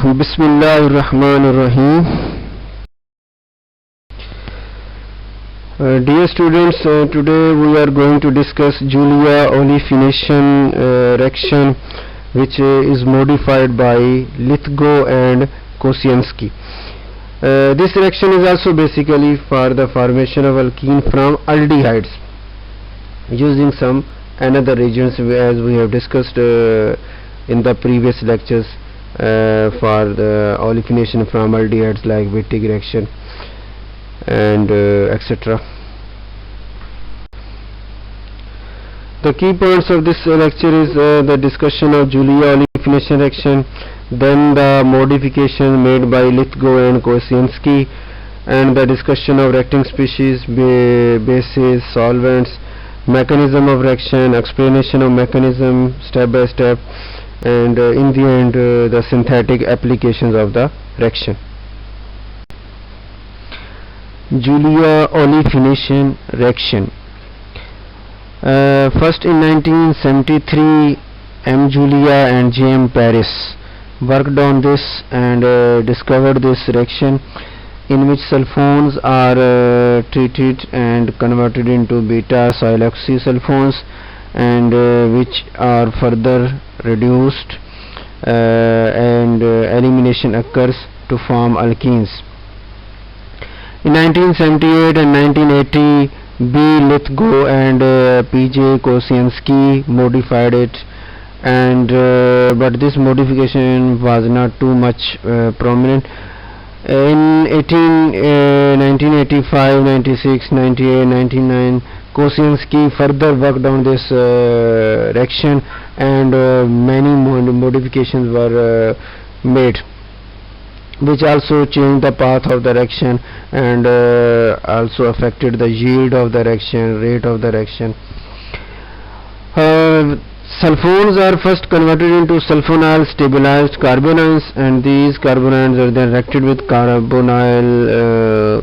Bismillahirrahmanirrahim. Dear students, today we are going to discuss Julia-Olefination reaction, which is modified by Lithgow and Kocienski. This reaction is also basically for the formation of alkene from aldehydes using some another reagents, as we have discussed in the previous lectures for the olefination from aldehydes like Wittig reaction and etc. The key points of this lecture is the discussion of Julia-Olefination reaction, then the modification made by Lithgow and Kocienski, and the discussion of reacting species, bases, solvents, mechanism of reaction, explanation of mechanism step by step, and in the end the synthetic applications of the reaction. Julia-Olefination reaction. First in 1973, M. Julia and J. M. Paris worked on this and discovered this reaction in which sulfones are treated and converted into beta siloxy sulfones, and which are further reduced and elimination occurs to form alkenes. In 1978 and 1980, B. Lithgow and P.J. Kocienski modified it, and but this modification was not too much prominent. In 1985, 96, 98, 99, Kocienski further worked on this reaction, and many modifications were made, which also changed the path of the reaction and also affected the yield of the reaction, rate of the reaction. Sulfones are first converted into sulfonyl stabilized carbonyls, and these carbonyls are then reacted with carbonyl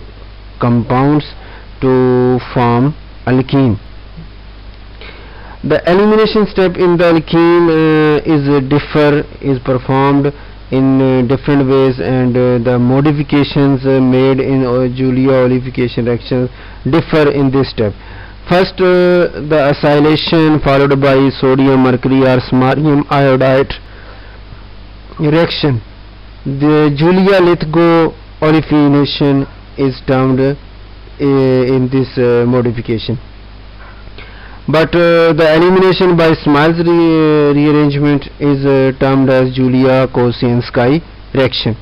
compounds to form alkene. The elimination step in the alkene is performed in different ways, and the modifications made in Julia-Olefination reactions differ in this step. First, the acylation followed by sodium mercury or samarium iodide reaction. The Julia-Lithgow olefination is termed in this modification, but the elimination by Smiles rearrangement is termed as Julia-Kocienski reaction.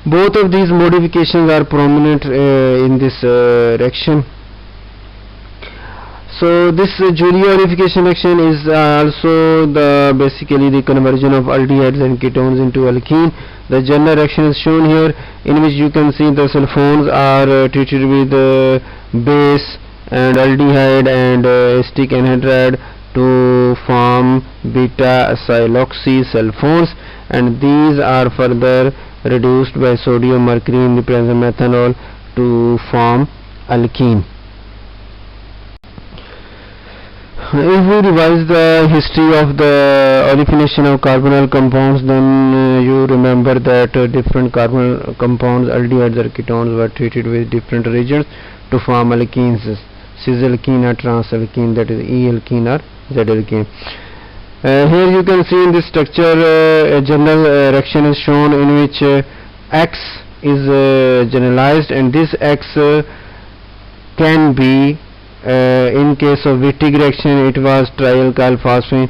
Both of these modifications are prominent in this reaction. So this Julia-Olefination reaction is also basically the conversion of aldehydes and ketones into alkene. The general reaction is shown here, in which you can see the sulfones are treated with base and aldehyde and acetic anhydride to form beta siloxy sulfones, and these are further reduced by sodium mercury in the presence of methanol to form alkene. If we revise the history of the olefination of carbonyl compounds, then you remember that different carbonyl compounds, aldehydes or ketones, were treated with different reagents to form alkenes: cis-alkene or trans-alkene, that is E-alkene or Z-alkene. Here you can see in this structure a general reaction is shown, in which X is generalized, and this X can be in case of Wittig reaction it was trialkyl phosphine,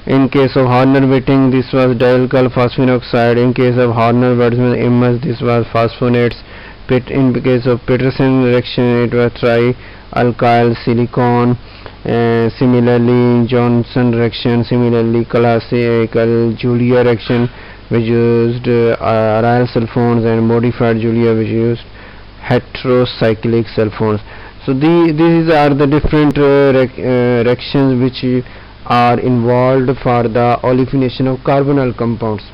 in case of Horner-Wittig this was dialkyl phosphine oxide, in case of Horner-Wittig this was phosphonates, in case of Peterson reaction it was trialkyl silicon. Similarly Johnson reaction, similarly classical Julia reaction which used aryl sulfones, and modified Julia which used heterocyclic sulfones. So these are the different reactions which are involved for the olefination of carbonyl compounds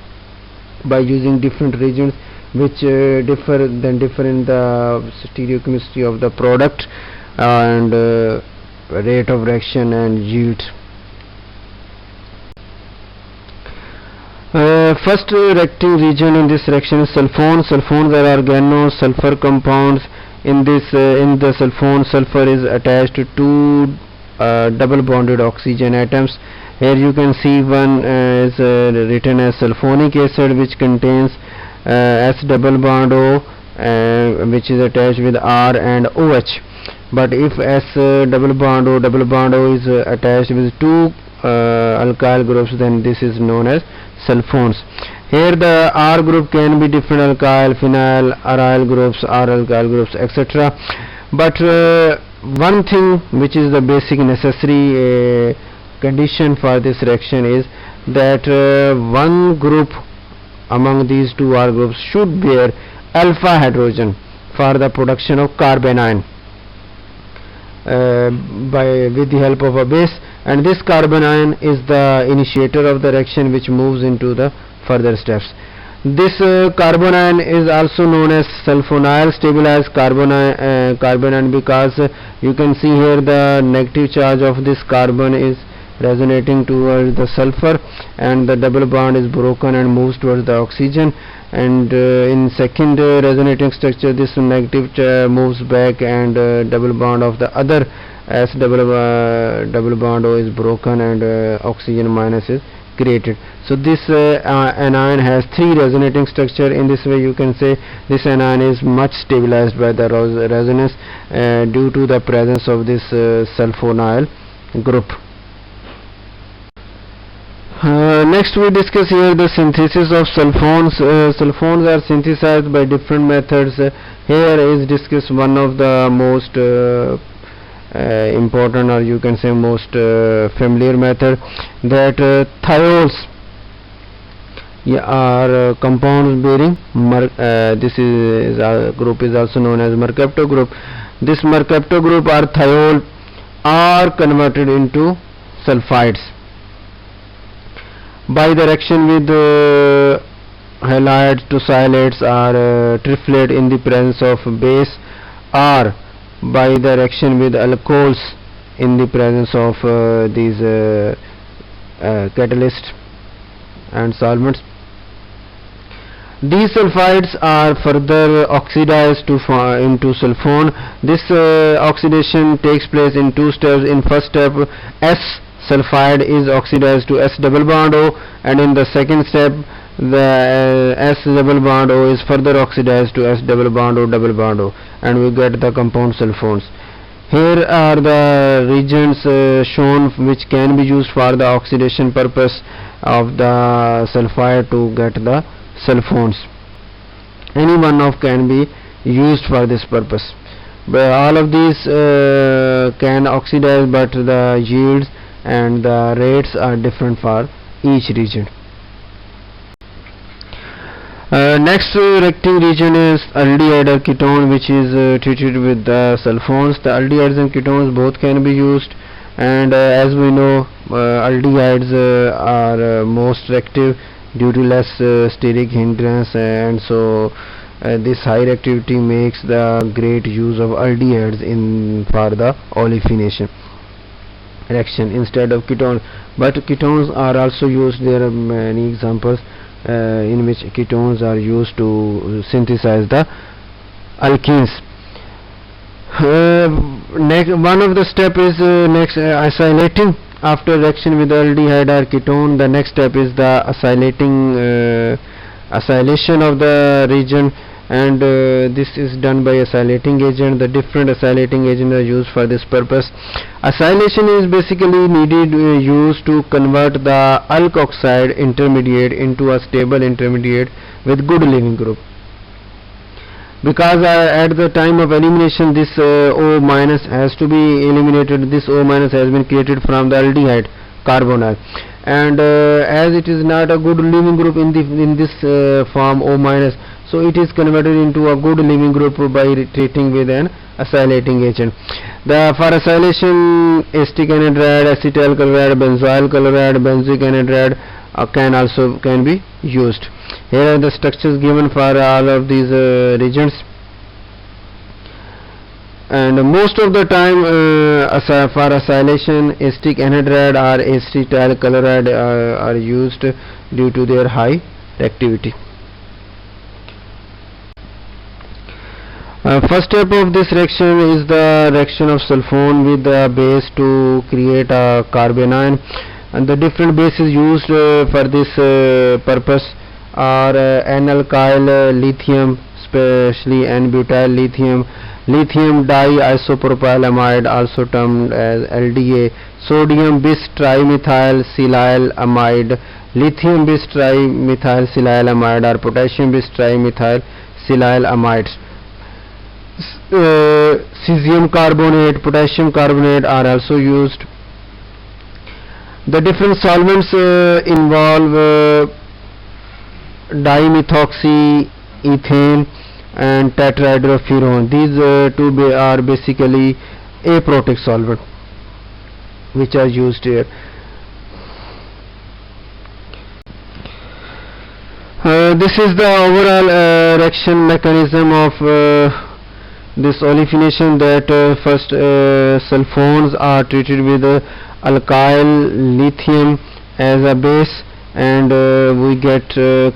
by using different reagents which differ in the stereochemistry of the product and rate of reaction and yield. First reacting region in this reaction is sulfones. Sulfones are organosulfur compounds. In the sulfone, sulfur is attached to two double bonded oxygen atoms. Here you can see one is written as sulfonic acid, which contains S double bond O, which is attached with R and OH. But if S double bond O is attached with two alkyl groups, then this is known as sulfones. Here the R group can be different alkyl, phenyl, aryl groups, R alkyl groups, etc. But one thing which is the basic necessary condition for this reaction is that one group among these two R groups should bear alpha hydrogen for the production of carbanion with the help of a base, and this carbanion is the initiator of the reaction which moves into the further steps. This carbanion is also known as sulfonyl stabilized carbanion because you can see here the negative charge of this carbon is resonating towards the sulfur, and the double bond is broken and moves towards the oxygen, and in second resonating structure this negative moves back, and double bond of the other S double bond O is broken, and oxygen minus is created. So this anion has three resonating structure. In this way you can say this anion is much stabilized by the resonance due to the presence of this sulfonyl group. Next we discuss here the synthesis of sulfones. Sulfones are synthesized by different methods. Here is discussed one of the most important, or you can say most familiar method, that thiols are compounds bearing this is group is also known as mercapto group. This mercapto group or thiol are converted into sulfides by the reaction with halides to silates or triflate in the presence of base, or by the reaction with alcohols in the presence of these catalysts and solvents. These sulfides are further oxidized into sulfone. This oxidation takes place in two steps. In first step, S sulfide is oxidized to S double bond O, and in the second step the S double bond O is further oxidized to S double bond O, and we get the compound sulfones. Here are the regions shown which can be used for the oxidation purpose of the sulfide to get the sulfones. Any one of can be used for this purpose. But all of these can oxidize, but the yields and the rates are different for each region. Next reacting region is aldehyde or ketone, which is treated with the sulfones. The aldehydes and ketones both can be used, and as we know aldehydes are most reactive due to less steric hindrance, and so this high reactivity makes the great use of aldehydes for the olefination reaction instead of ketones. But ketones are also used. There are many examples in which ketones are used to synthesize the alkenes. One of the step is next acylating. After reaction with aldehyde or ketone, the next step is the acylation of the region, and this is done by acylating agent. The different acylating agents are used for this purpose. Acylation is basically used to convert the alkoxide intermediate into a stable intermediate with good leaving group, because at the time of elimination this O minus has to be eliminated. This O minus has been created from the aldehyde carbonyl, and as it is not a good leaving group in this form O minus, so it is converted into a good leaving group by treating with an acylating agent. For acylation, acetic anhydride, acetyl chloride, benzoyl chloride, benzoic anhydride can be used. Here are the structures given for all of these regions. and most of the time for acylation acetic anhydride or acetyl chloride are used due to their high reactivity. First step of this reaction is the reaction of sulfone with the base to create a carbanion, and the different bases used for this purpose are N-alkyl lithium, especially N-butyl lithium, lithium diisopropylamide, also termed as LDA, sodium bis trimethylsilylamide, lithium bis trimethylsilylamide, or potassium bis trimethylsilylamide. Cesium carbonate, potassium carbonate are also used. The different solvents involve dimethoxyethane and tetrahydrofuran. These two are basically aprotic solvent which are used here. This is the overall reaction mechanism of this olefination, that first sulfones are treated with alkyl lithium as a base, and we get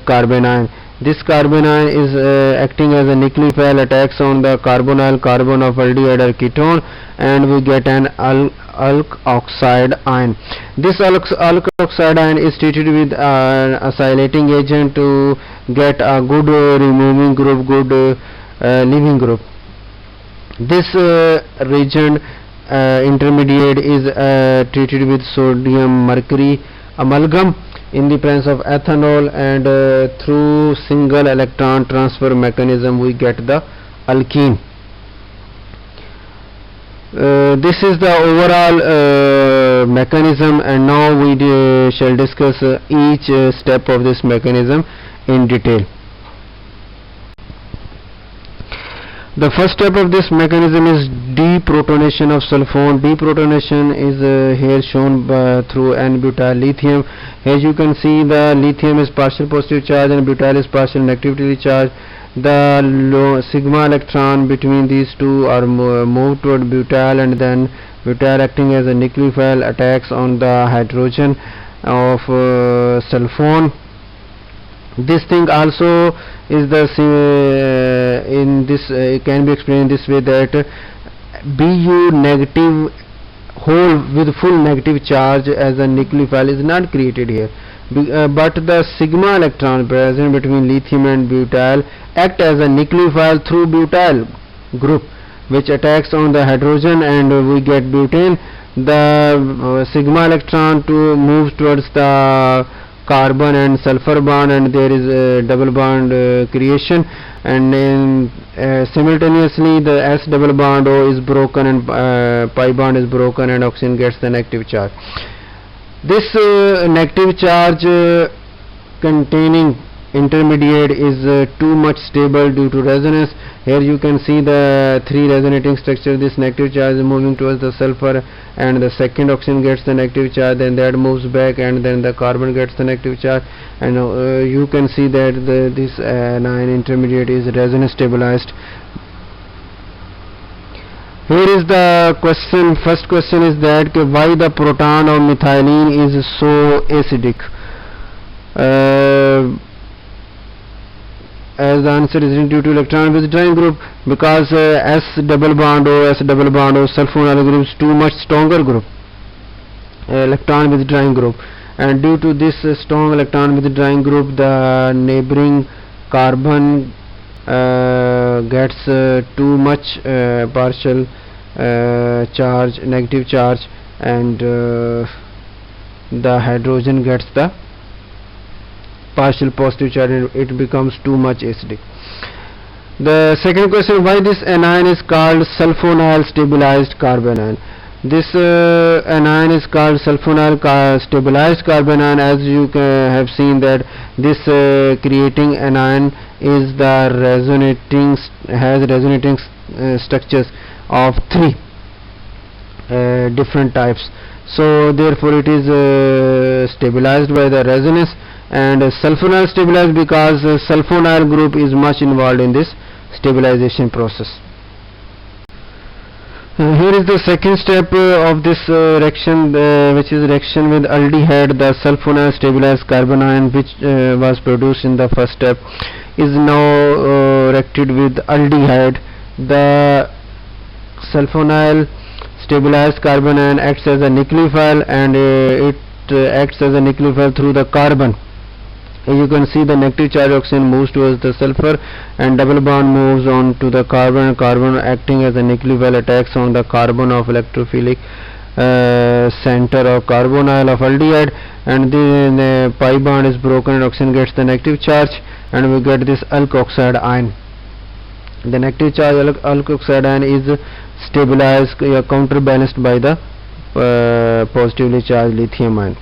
carbanion. This carbanion is acting as a nucleophile, attacks on the carbonyl carbon of aldehyde or ketone, and we get an alk oxide ion. This alk oxide ion is treated with an acylating agent to get a good removing group, good leaving group. This region intermediate is treated with sodium mercury amalgam in the presence of ethanol, and through single electron transfer mechanism we get the alkene. This is the overall mechanism, and now we shall discuss each step of this mechanism in detail. The first step of this mechanism is deprotonation of sulfone. Deprotonation is here shown through N-butyl lithium. Here you can see the lithium is partial positive charge and butyl is partial negatively charged. The sigma electron between these two are moved toward butyl, and then butyl, acting as a nucleophile, attacks on the hydrogen of sulfone. This thing also is the in this can be explained this way, that Bu negative whole with full negative charge as a nucleophile is not created here, but the sigma electron present between lithium and butyl act as a nucleophile through butyl group, which attacks on the hydrogen, and we get butane. The sigma electron moves towards the carbon and sulfur bond, and there is a double bond creation, and then simultaneously the S double bond O is broken, and pi bond is broken, and oxygen gets the negative charge. This negative charge containing intermediate is too much stable due to resonance. Here you can see the three resonating structure. This negative charge is moving towards the sulfur, and the second oxygen gets the negative charge, then that moves back, and then the carbon gets the negative charge, and you can see that this anion intermediate is resonance stabilized. Here is the question. First question is that why the proton of methylene is so acidic. As the answer is due to electron withdrawing group, because S double bond O sulfonyl group is too much stronger group, electron withdrawing group, and due to this strong electron withdrawing group, the neighboring carbon gets too much partial charge, negative charge, and the hydrogen gets the partial positive charge, and it becomes too much acidic. The second question, why this anion is called sulfonyl stabilized carbanion. This anion is called sulfonyl stabilized carbanion, as you have seen that this creating anion is the resonating structures of three different types, so therefore it is stabilized by the resonance, and sulfonyl stabilized because sulfonyl group is much involved in this stabilization process. Here is the second step of this reaction, which is reaction with aldehyde. The sulfonal stabilized carbanion, which was produced in the first step, is now reacted with aldehyde. The sulfonyl stabilized carbanion acts as a nucleophile, and it acts as a nucleophile through the carbon. As you can see, the negative charge oxygen moves towards the sulfur and double bond moves on to the carbon. Carbon acting as a nucleophile attacks on the carbon of electrophilic center of carbonyl of aldehyde, and then the pi bond is broken and oxygen gets the negative charge, and we get this alkoxide ion. The negative charge alkoxide ion is stabilized, counterbalanced by the positively charged lithium ion.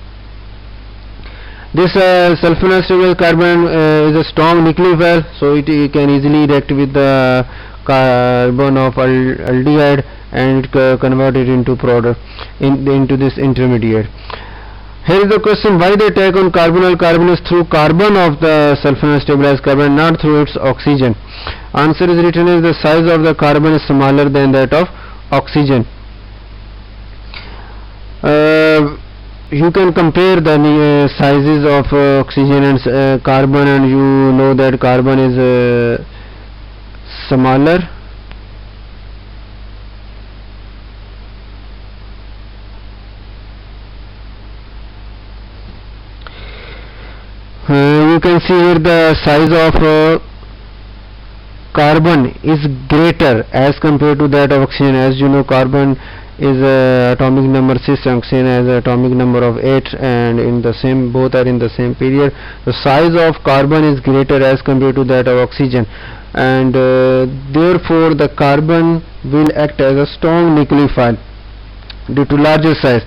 This sulfonal stabilized carbon is a strong nucleophile, so it can easily react with the carbon of aldehyde, and it convert it into product into this intermediate. Here is the question: why the attack on carbonyl carbon is through carbon of the sulfonal stabilized carbon, not through its oxygen? Answer is written as the size of the carbon is smaller than that of oxygen. You can compare the sizes of oxygen and carbon, and you know that carbon is smaller. You can see here the size of carbon is greater as compared to that of oxygen. As you know, carbon is atomic number 6, oxygen has atomic number of 8, and in the same, both are in the same period. The size of carbon is greater as compared to that of oxygen, and therefore the carbon will act as a strong nucleophile due to larger size.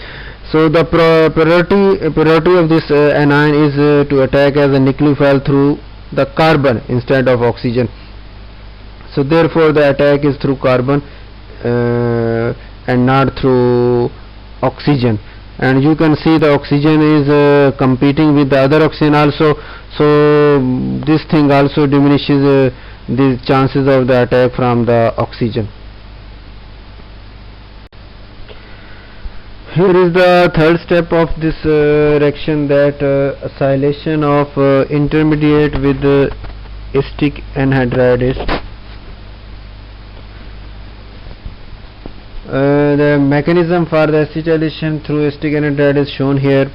So the priority of this anion is to attack as a nucleophile through the carbon instead of oxygen. So therefore the attack is through carbon and not through oxygen. And you can see the oxygen is competing with the other oxygen also, so this thing also diminishes the chances of the attack from the oxygen. Here is the third step of this reaction, that acylation of intermediate with acetic anhydride is the mechanism for the acetylation through acetic anhydride is shown here,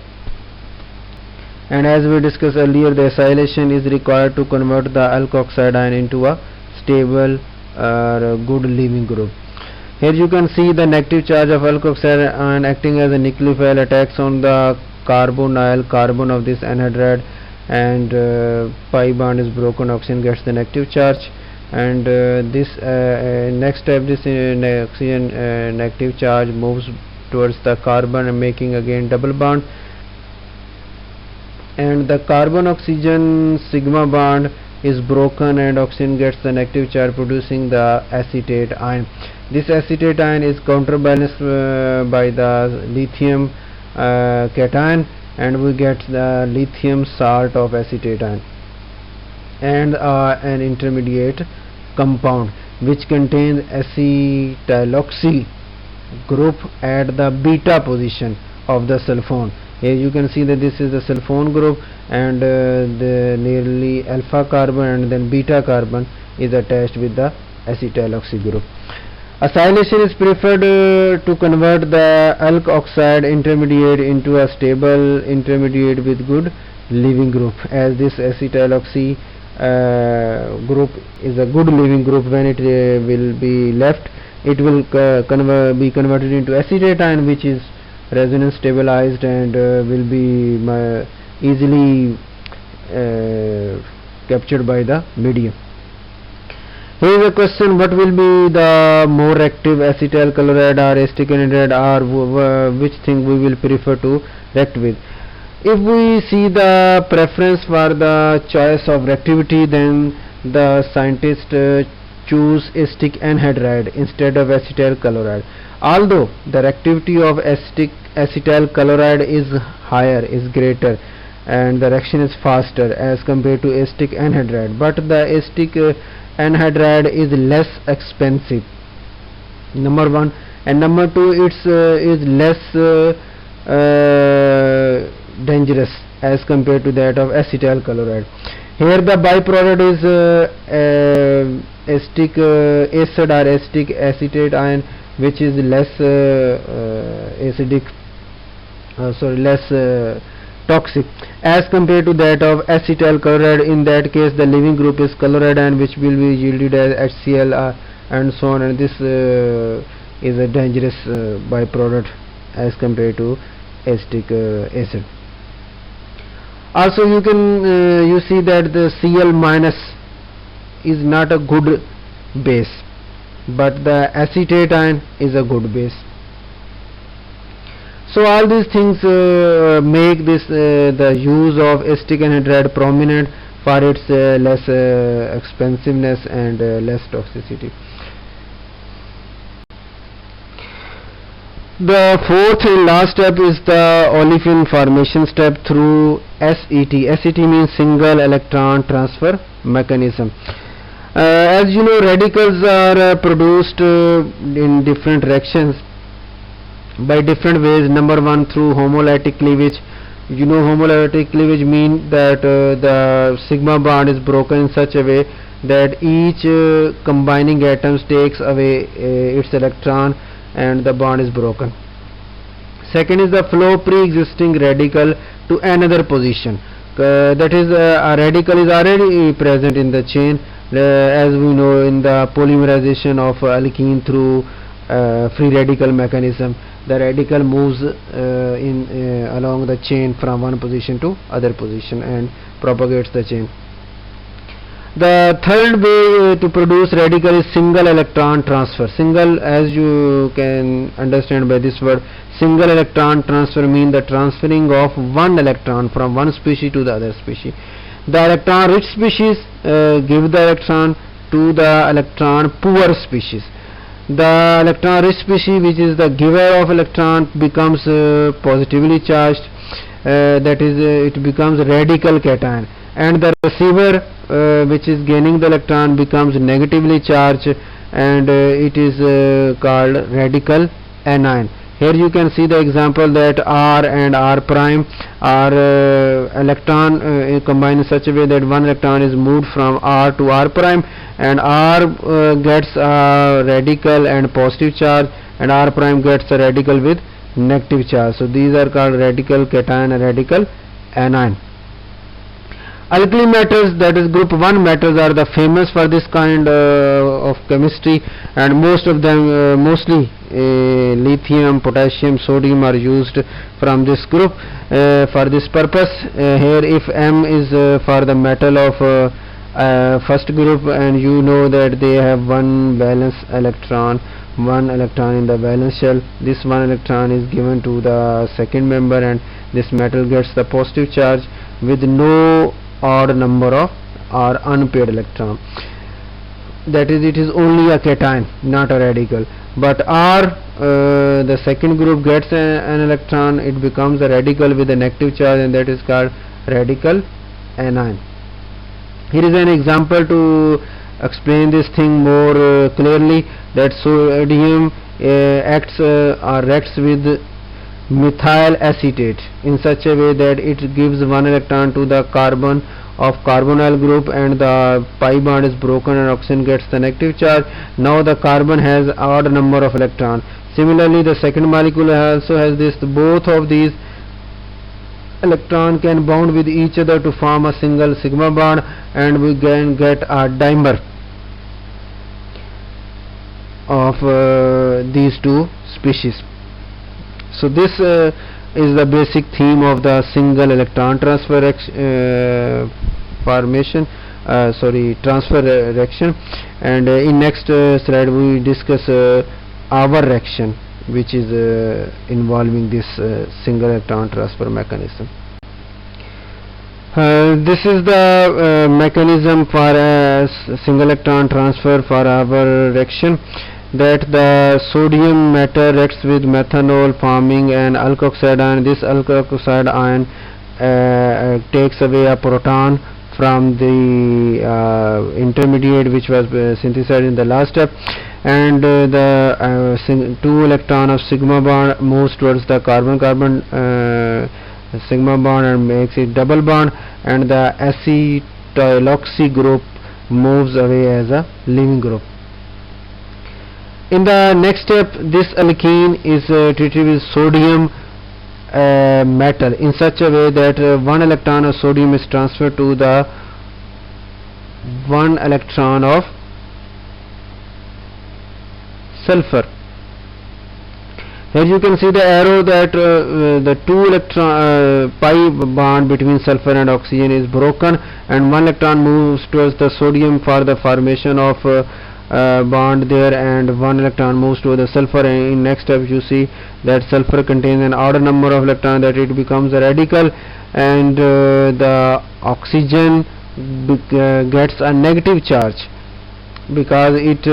and as we discussed earlier, the acylation is required to convert the alkoxide ion into a stable or good leaving group. Here you can see the negative charge of alkoxide ion acting as a nucleophile attacks on the carbonyl carbon of this anhydride, and pi bond is broken, oxygen gets the negative charge, and this next step, this oxygen negative charge moves towards the carbon and making again double bond, and the carbon oxygen sigma bond is broken and oxygen gets the negative charge, producing the acetate ion. This acetate ion is counterbalanced by the lithium cation, and we get the lithium salt of acetate ion, and an intermediate compound which contains acetyloxy group at the beta position of the sulfone. Here you can see that this is the sulfone group, and the nearly alpha carbon and then beta carbon is attached with the acetyloxy group. Acylation is preferred to convert the alk oxide intermediate into a stable intermediate with good leaving group, as this acetyloxy group is a good leaving group. When it will be left, it will be converted into acetate ion, which is resonance stabilized and will be easily captured by the medium. Here is a question: what will be the more active, acetyl chloride or acetic anhydride, or which thing we will prefer to react with? If we see the preference for the choice of reactivity, then the scientists choose acetic anhydride instead of acetyl chloride. Although the reactivity of acetyl chloride is higher, is greater, and the reaction is faster as compared to acetic anhydride, but the acetic anhydride is less expensive. Number one, and number 2, it's is less dangerous as compared to that of acetyl chloride. Here the byproduct is acetic acid or acetic acetate ion, which is less acidic, less toxic as compared to that of acetyl chloride. In that case, the leaving group is chloride ion, which will be yielded as HCl and so on, and this is a dangerous byproduct as compared to acetic acid. Also, you can you see that the Cl minus is not a good base, but the acetate ion is a good base. So all these things make this the use of acetic anhydride prominent for its less expensiveness and less toxicity. The fourth and last step is the olefin formation step through SET. SET means single electron transfer mechanism. As you know, radicals are produced in different reactions by different ways. Number 1, through homolytic cleavage. You know, homolytic cleavage means that the sigma bond is broken in such a way that each combining atoms takes away its electron and the bond is broken. Second is the flow pre-existing radical to another position. That is, a radical is already present in the chain, as we know in the polymerization of alkene through free radical mechanism. The radical moves along the chain from one position to other position and propagates the chain. The third way to produce radical is single electron transfer. Single, as you can understand by this word, single electron transfer means the transferring of one electron from one species to the other species. The electron rich species give the electron to the electron poor species. The electron rich species, which is the giver of electron, becomes positively charged, that is, it becomes radical cation, and the receiver, which is gaining the electron, becomes negatively charged, and it is called radical anion. Here you can see the example that R and R prime are electron combined in such a way that one electron is moved from R to R prime, and R gets a radical and positive charge, and R prime gets a radical with negative charge. So these are called radical cation and radical anion. Alkali metals, that is group 1 metals, are the famous for this kind of chemistry, and most of them, mostly lithium, potassium, sodium are used from this group for this purpose. Here, if M is for the metal of first group, and you know that they have one valence electron, one electron in the valence shell. This one electron is given to the second member, and this metal gets the positive charge with no odd number of or unpaired electron. That is, it is only a cation, not a radical. But R, the second group, gets an electron, it becomes a radical with a negative charge, and that is called radical anion. Here is an example to explain this thing more clearly, that sodium acts or reacts with methyl acetate in such a way that it gives one electron to the carbon of carbonyl group, and the pi bond is broken and oxygen gets the negative charge. Now the carbon has odd number of electrons. Similarly, the second molecule also has this. Both of these electron can bond with each other to form a single sigma bond, and we can get a dimer of these two species. So this is the basic theme of the single electron transfer transfer reaction, and in next slide we discuss our reaction, which is involving this single electron transfer mechanism. This is the mechanism for single electron transfer for our reaction, that the sodium metal reacts with methanol, forming an alkoxide ion. This alkoxide ion takes away a proton from the intermediate which was synthesized in the last step, and the 2 electron of sigma bond moves towards the carbon-carbon sigma bond and makes it double bond, and the acetyloxy group moves away as a leaving group. In the next step, this alkene is treated with sodium metal in such a way that 1 electron of sodium is transferred to the 1 electron of sulfur. Here you can see the arrow that the 2 electron pi bond between sulfur and oxygen is broken, and 1 electron moves towards the sodium for the formation of bond there, and 1 electron moves to the sulfur. And in next step you see that sulfur contains an odd number of electrons, that it becomes a radical, and the oxygen gets a negative charge because it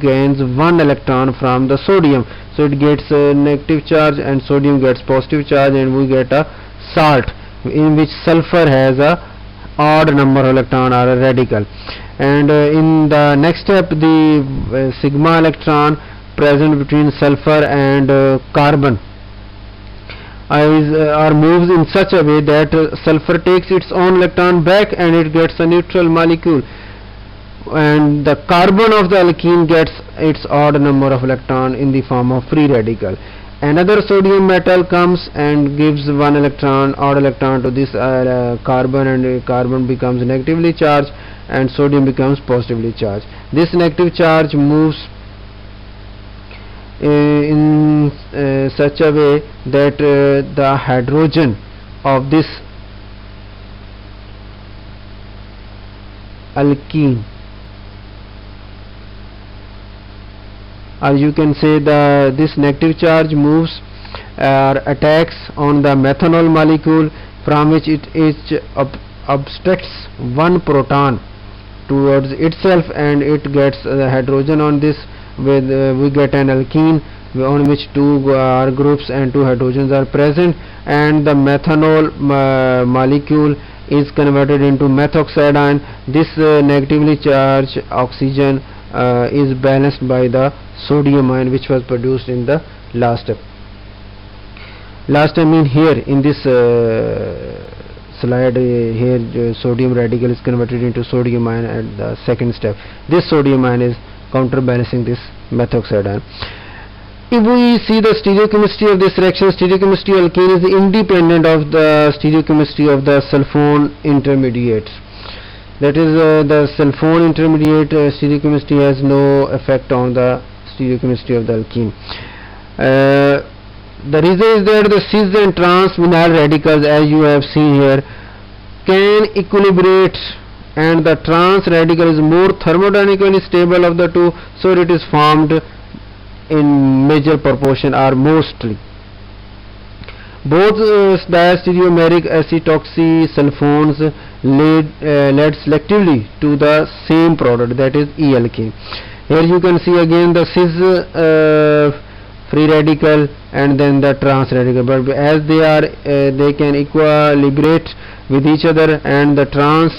gains 1 electron from the sodium, so it gets a negative charge and sodium gets positive charge, and we get a salt in which sulfur has a odd number of electron or a radical. And in the next step, the sigma electron present between sulfur and carbon or moves in such a way that sulfur takes its own electron back and it gets a neutral molecule, and the carbon of the alkene gets its odd number of electron in the form of free radical. Another sodium metal comes and gives 1 electron, odd electron, to this carbon, and carbon becomes negatively charged and sodium becomes positively charged. This negative charge moves in such a way that the hydrogen of this alkene, or you can say this negative charge moves or attacks on the methanol molecule, from which it abstracts 1 proton towards itself, and it gets the hydrogen on this. With we get an alkene on which 2 R groups and 2 hydrogens are present, and the methanol molecule is converted into methoxide. This negatively charged oxygen is balanced by the sodium ion which was produced in the last step. I mean here in this slide here sodium radical is converted into sodium ion at the second step. This sodium ion is counterbalancing this methoxide ion. If we see the stereochemistry of this reaction, stereochemistry of alkene is independent of the stereochemistry of the sulfone intermediates. That is, the sulfone intermediate stereochemistry has no effect on the stereochemistry of the alkene. The reason is that the cis and trans vinyl radicals, as you have seen here, can equilibrate, and the trans radical is more thermodynamically stable of the two, so it is formed in major proportion or mostly. Both diastereomeric acetoxy sulfones led selectively to the same product, that is E alkene. Here you can see again the cis free radical and then the trans radical, but as they can equilibrate with each other, and the trans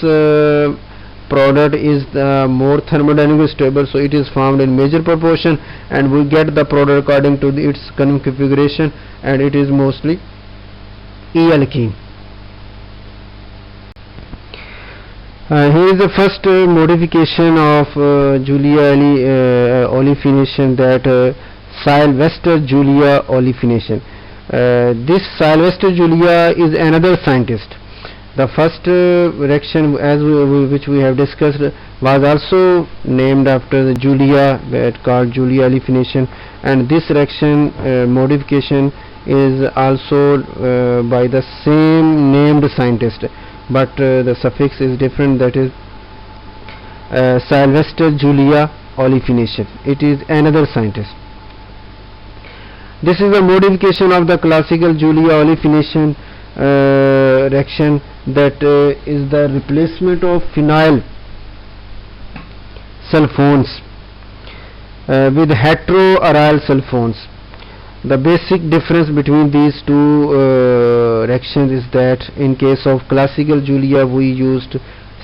product is more thermodynamically stable, so it is formed in major proportion, and we get the product according to its configuration, and it is mostly E alkene. Here is the first modification of Julia olefination, that Sylvestre Julia olefination. This Sylvestre Julia is another scientist. The first reaction which we have discussed was also named after the Julia, called Julia olefination, and this reaction modification is also by the same named scientist, but the suffix is different, that is Sylvestre Julia olefination. It is another scientist. This is a modification of the classical Julia olefination reaction, that is the replacement of phenyl sulfones with heteroaryl sulfones. The basic difference between these two reactions is that in case of classical Julia we used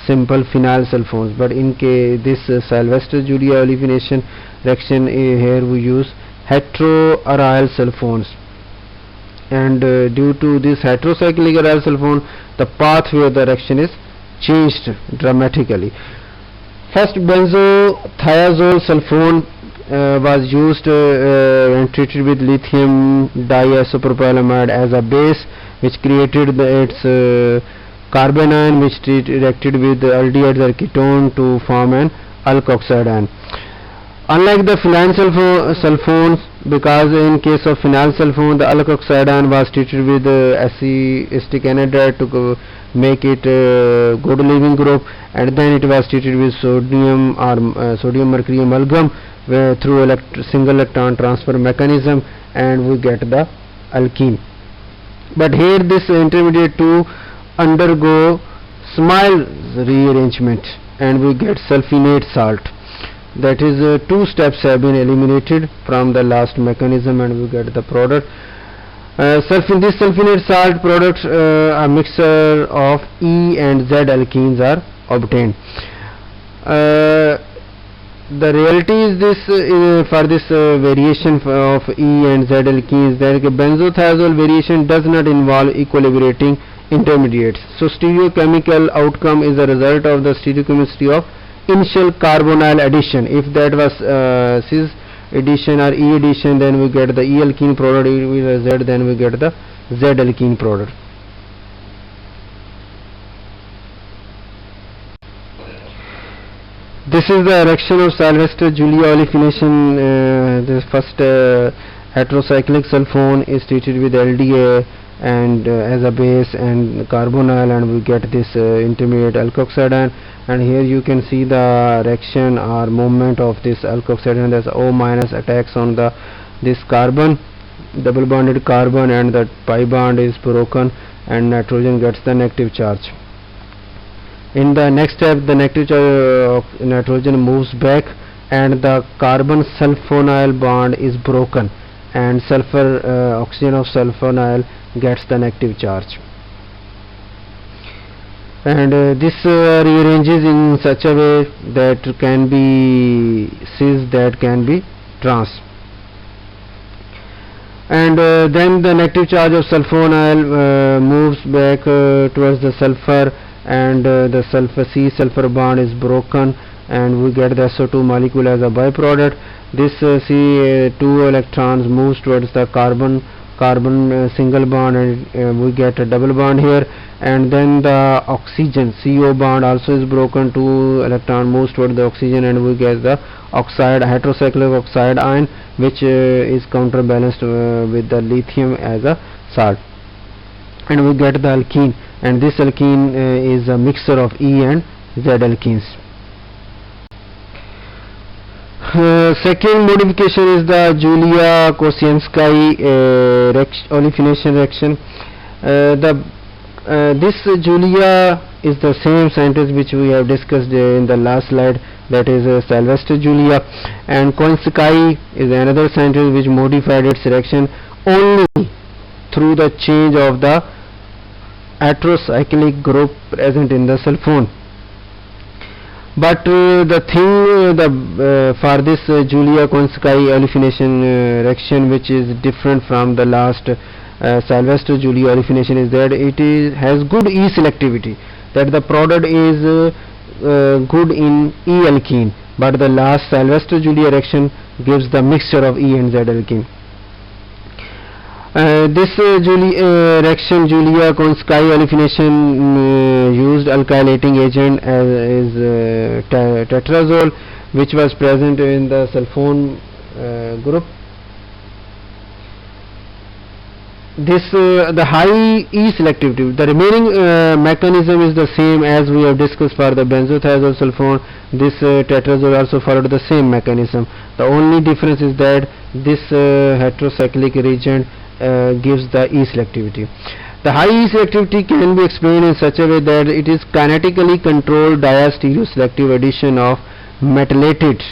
simple phenyl sulfones. But in this Sylvestre Julia olefination reaction, here we use heteroaryl sulfones, and due to this heterocyclic aryl sulfone, the pathway of the reaction is changed dramatically. First, benzothiazole sulfone was used and treated with lithium diisopropylamide as a base, which created its carbanion, which reacted with aldehyde or ketone to form an alkoxide. Unlike the phenyl sulfones, because in case of phenyl sulfone, the alkoxide was treated with acetic anhydride to make it good leaving group, and then it was treated with sodium or sodium mercury amalgam through single electron transfer mechanism, and we get the alkene. But here this intermediate 2 undergo Smyle's rearrangement, and we get sulfinate salt. That is, 2 steps have been eliminated from the last mechanism, and we get the product. This sulfinate salt product, a mixture of E and Z alkenes are obtained. The reality is this, for this variation of E and Z alkenes, that benzothiazole variation does not involve equilibrating intermediates. So stereochemical outcome is a result of the stereochemistry of initial carbonyl addition. If that was cis addition or E addition, then we get the E alkene product. If it was Z, then we get the Z alkene product. This is the reaction of Sylvestre Julia olefination. The first heterocyclic sulfone is treated with LDA and as a base and carbonyl, and we get this intermediate alkoxide. And here you can see the reaction or movement of this alkoxide, and there's O minus attacks on this carbon, double bonded carbon, and the pi bond is broken, and nitrogen gets the negative charge. In the next step, the negative charge of nitrogen moves back, and the carbon sulfonyl bond is broken, and sulfur oxygen of sulfonyl gets the negative charge. And this rearranges in such a way that can be cis, that can be trans. And then the negative charge of sulfonyl moves back towards the sulfur, and the sulfur C sulfur bond is broken, and we get the SO2 molecule as a byproduct. This C2 electrons moves towards the carbon single bond, and we get a double bond here. And then the oxygen CO bond also is broken, 2 electron moves toward the oxygen, and we get the oxide, heterocyclic oxide ion, which is counterbalanced with the lithium as a salt, and we get the alkene. And this alkene is a mixture of E and Z alkenes. Second modification is the Julia-Kocienski Olefination reaction. This Julia is the same scientist which we have discussed in the last slide, that is Sylvestre Julia, and Kocienski is another scientist which modified its reaction only through the change of the heterocyclic group present in the sulfone. But the thing for this Julia-Kocienski olefination reaction, which is different from the last Sylvestre Julia olefination, is that it has good E selectivity, that the product is good in E alkene, but the last Sylvestre Julia reaction gives the mixture of E and Z alkene. This reaction Julia-Kocienski olefination used alkylating agent as tetrazole, which was present in the sulfone group. This the high E selectivity. The remaining mechanism is the same as we have discussed for the benzothiazole sulfone. This tetrazole also followed the same mechanism. The only difference is that this heterocyclic reagent gives the E selectivity. The high E selectivity can be explained in such a way that it is kinetically controlled diastereoselective addition of metallated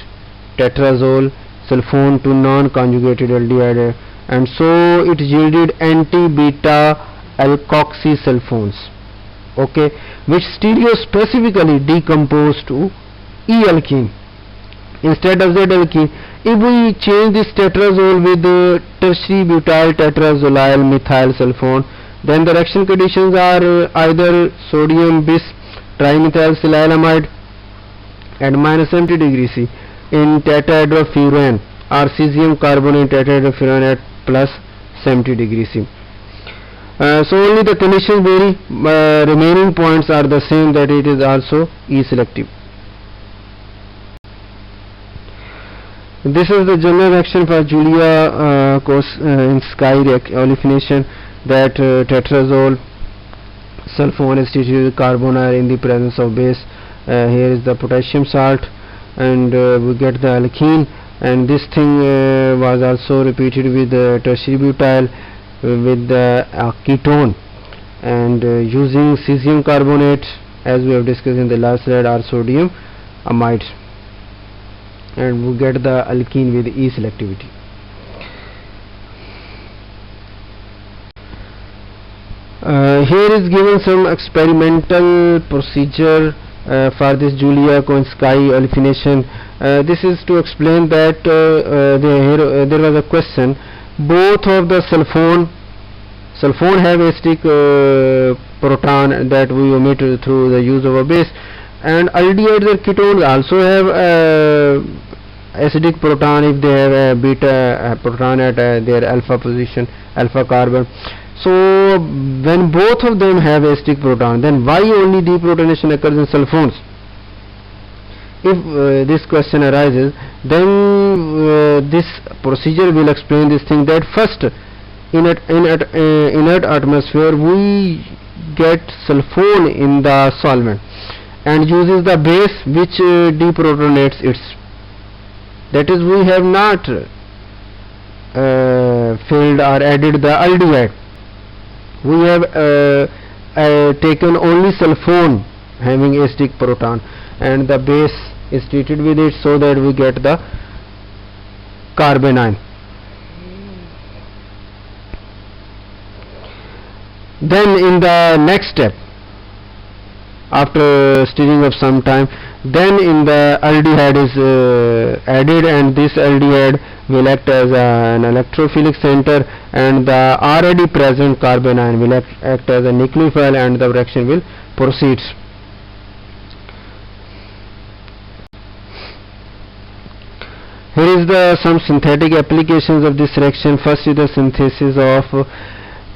tetrazole sulfone to non-conjugated aldehyde, and so it yielded anti-beta alkoxy sulfones. okay, which stereospecifically decompose to E-alkene instead of Z-alkene. If we change this tetrazole with tertiary butyl tetrazolyl methyl sulfone, then the reaction conditions are either sodium bis trimethylsilylamide at -70 degrees C in tetrahydrofuran or cesium carbonate tetrahydrofuran at +70 degrees C. So only the conditions vary, remaining points are the same, that it is also E-selective. This is the general reaction for Julia-Kocienski Olefination, that tetrazole sulfone is treated with carbonyl in the presence of base. Here is the potassium salt, and we get the alkene, and this thing was also repeated with tertiary butyl with the ketone, and using cesium carbonate, as we have discussed in the last slide, or sodium amide, and we get the alkene with E-selectivity. Here is given some experimental procedure for this Julia-Kocienski Olefination. This is to explain that there was a question. Both of the sulfone have acidic proton that we omit through the use of a base, and aldehydes and ketones also have acidic proton if they have a beta proton at their alpha position, alpha carbon. So when both of them have acidic proton, then why only deprotonation occurs in sulfones? If this question arises, then this procedure will explain this thing, that first in inert atmosphere we get sulfone in the solvent and uses the base which deprotonates its. That is, we have not filled or added the aldehyde. We have taken only sulfone having acidic proton, and the base is treated with it, so that we get the carbonyl. Then in the next step, after stirring up some time, then in the aldehyde is added, and this aldehyde will act as an electrophilic center, and the already present carbonyl will act as a nucleophile, and the reaction will proceed. Here is some synthetic applications of this reaction. First is the synthesis of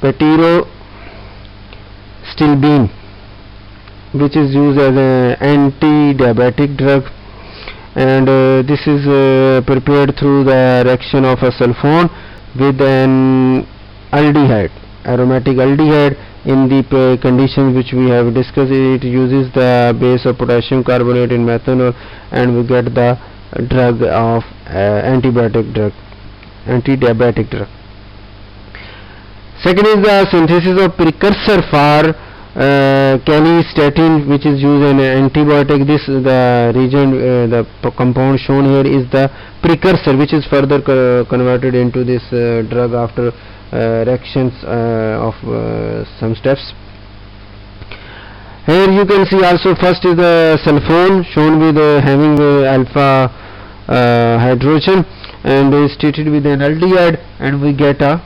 Pterostilbene, which is used as an anti-diabetic drug, and this is prepared through the reaction of a sulfone with an aldehyde, aromatic aldehyde. In the conditions which we have discussed, it uses the base of potassium carbonate in methanol, and we get the drug of anti-diabetic drug. Second is the synthesis of precursor for Julia-Statin, which is used in antibiotic. This the region, the compound shown here is the precursor, which is further converted into this drug after reactions of some steps. Here you can see also, first is the sulfone shown with having alpha hydrogen, and is treated with an aldehyde, and we get a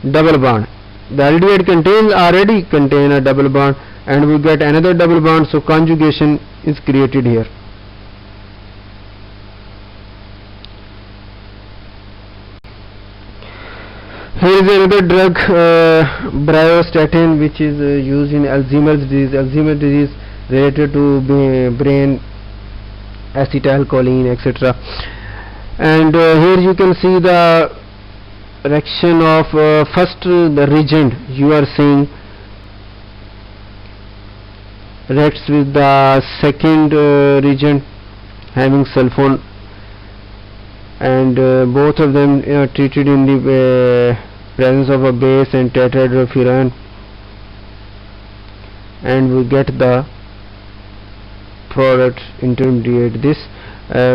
double bond. The aldehyde already contain a double bond, and we get another double bond, so conjugation is created here. Here is another drug, Bryostatin, which is used in Alzheimer's disease. Alzheimer's disease related to brain acetylcholine, etc. And here you can see the reaction of first the reagent you are seeing reacts with the second reagent having sulfone, and both of them are treated in the presence of a base and tetrahydrofuran, and we get the product intermediate, this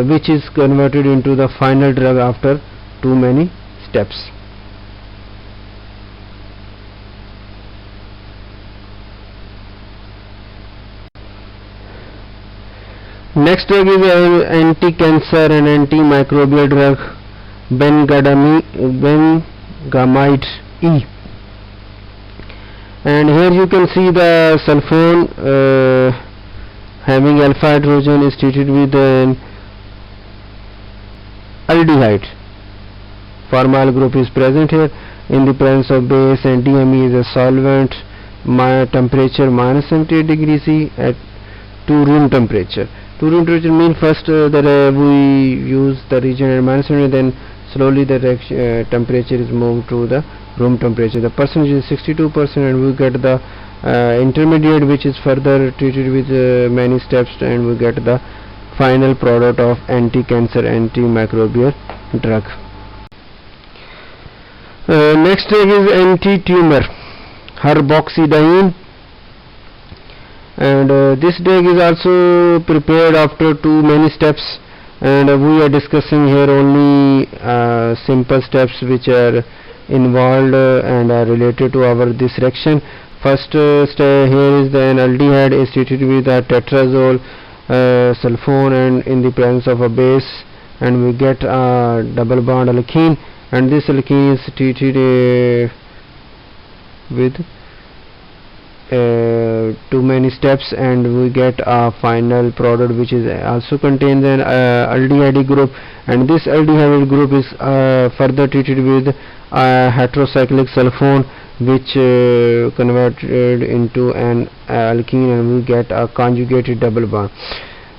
which is converted into the final drug after too many steps. Next drug is anti-cancer and antimicrobial drug Bengamide E, and here you can see the sulfone having alpha hydrogen is treated with an aldehyde. Pharmal group is present here in the presence of base, and DME is a solvent. My temperature minus 78 degrees C at room temperature. Room temperature means first that we use the region at minus 78, then slowly the temperature is moved to the room temperature. The percentage is 62%, and we get the intermediate, which is further treated with many steps, and we get the final product of anti-cancer antimicrobial drug. Next drug is anti-tumor Herboxidiene, and this drug is also prepared after too many steps, and we are discussing here only simple steps which are involved and are related to our this reaction. First here is the aldehyde is treated with a tetrazole sulfone and in the presence of a base, and we get a double bond alkene, and this alkene is treated with too many steps, and we get a final product which is also contains an aldehyde group, and this aldehyde group is further treated with a heterocyclic sulfone, which converted into an alkene, and we get a conjugated double bond.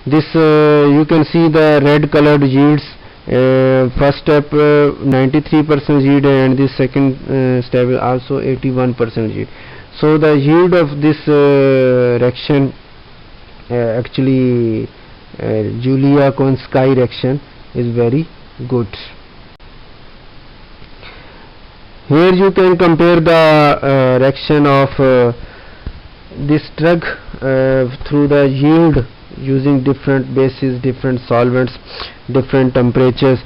This you can see the red colored yields. First step 93% yield, and this second step is also 81% yield. So the yield of this reaction, actually Julia-Kocienski reaction, is very good. Here you can compare the reaction of this drug through the yield using different bases, different solvents, different temperatures.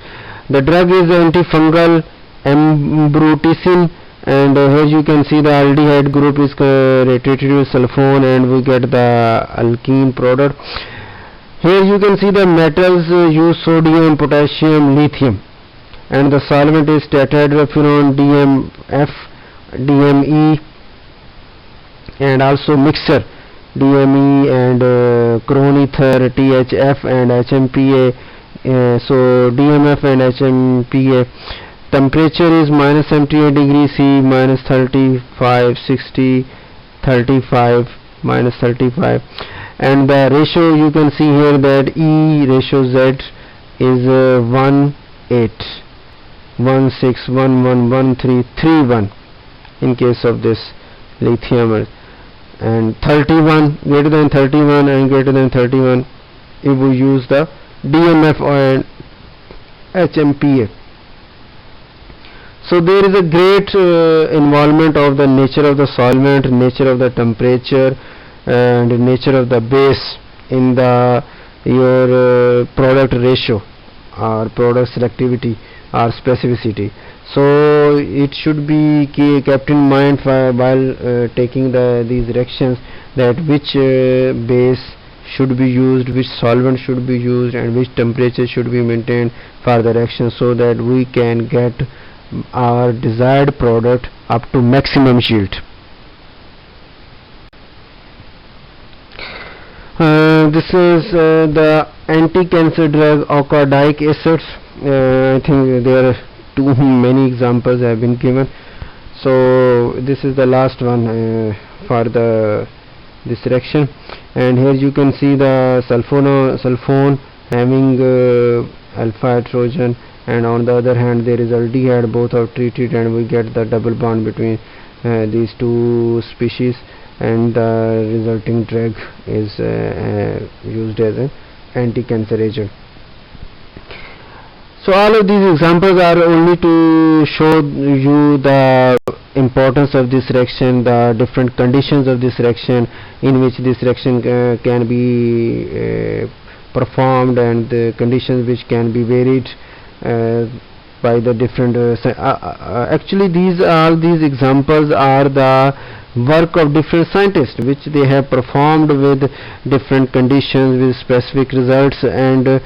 The drug is antifungal Ambruticin, and here you can see the aldehyde group is treated with sulfone, and we get the alkene product. Here you can see the metals use sodium, potassium, lithium, and the solvent is tetrahydrofuran DMF, DME, and also mixture DME and chronether THF and HMPA. So DMF and HMPA. Temperature is minus 78 degrees C, minus 35, 60, 35, minus 35, and the ratio you can see here that E ratio Z is 1.816111331 in case of this lithium, and 31 greater than 31 and greater than 31 if we use the DMF or HMPA. So there is a great involvement of the nature of the solvent, nature of the temperature, and nature of the base in the your product ratio or product selectivity or specificity. So it should be kept in mind while taking these reactions, that which base should be used, which solvent should be used, and which temperature should be maintained for the reaction, so that we can get our desired product up to maximum yield. This is the anti-cancer drug Okadaic acids. I think there are too many examples have been given, so this is the last one for this reaction. And here you can see the sulfone having alpha hydrogen, and on the other hand there is aldehyde, both are treated, and we get the double bond between these two species, and the resulting drug is used as an anti-cancer agent. So all of these examples are only to show you the importance of this reaction, the different conditions of this reaction in which this reaction can be performed, and the conditions which can be varied by the different actually these examples are the work of different scientists which they have performed with different conditions with specific results, and I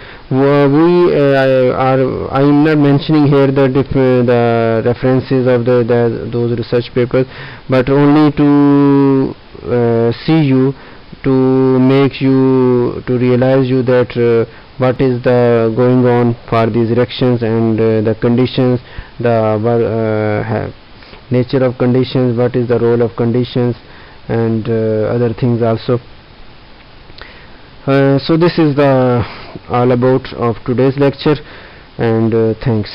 am not mentioning here the references of those research papers, but only to see you, to make you to realize you that what is the going on for these reactions, and the conditions, the nature of conditions, what is the role of conditions, and other things also. So this is the all about of today's lecture, and thanks.